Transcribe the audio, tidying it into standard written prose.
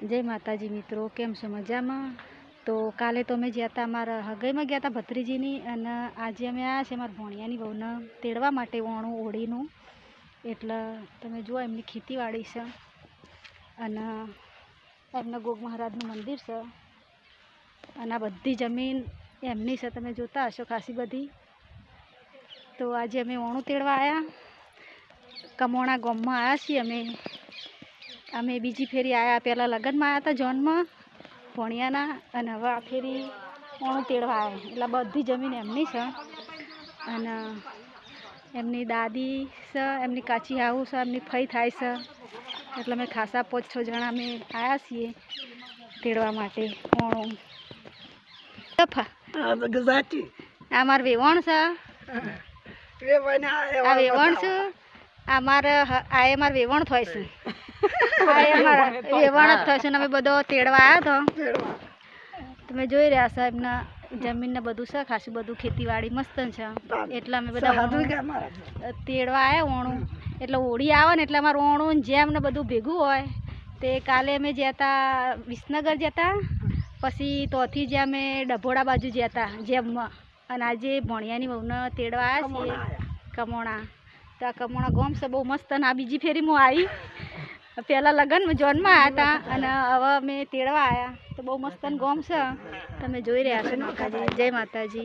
जय माताजी मित्रों, केम छो मजामां। तो काले तो अमे ज्या अमरा हगाईमां गया था भत्रीजीनी, अने आज अमे आया छे अमरा भणियानी वहुने तेड़वा माटे वणुं ओळीनुं। एटले तमे जुओ एमनी खेतीवाड़ी छे अने एमना गोग महाराजनुं मंदिर छे अने आ बधी जमीन एमनी छे। तमे जोता हशो खासी बधी। तो आज अमे वणुं तेड़वा आया, कमोणा गाममां आया छीए। अमे बीजी फेरी आया, पहला लगन में आया था जॉन में भणियाना, अने हवे आ फेरी वणुं तेड़वा आया। એટલે બધી જમીન એમની છે અને એમની દાદી છે, એમની કાચી હાહુ છે, એમની ફઈ થાય છે। એટલે અમે ખાસા 5-6 જણા અમે આવ્યા છીએ તેડવા માટે વણું। આ માર વેવણ છે, આ વેવણ છે, આ માર વેવણ થાય છે। વેવણ જ થશે ને અમે બધો તેડવા આવ્યા તો તમે જોઈ રહ્યા છો એમના જમીન ને બધું છે, ખાસું બધું ખેતીવાડી મસ્ત છે। એટલે અમે બધા તેડવા આવ્યા વણું। એટલે હોળી આવે ને એટલે અમારું વણું જેમ ને બધું ભેગું હોય। તે કાલે અમે જતા વિસનગર જતા, પછી તોથી જે અમે ડભોડા બાજુ જતા જેમમાં, અને આજે ભણિયાની વહુને તેડવા આવ્યા છીએ કમોણા। તો આ કમોણા ગામ છે બહુ મસ્ત। અને આ બીજી ફેરી હું આવી, पहला लगन में जॉन में आया था अने हवे अमे तेड़वा आया। तो बहुत मस्त गाम छे, तमे जोई रह्या छो। माताजी जय माताजी।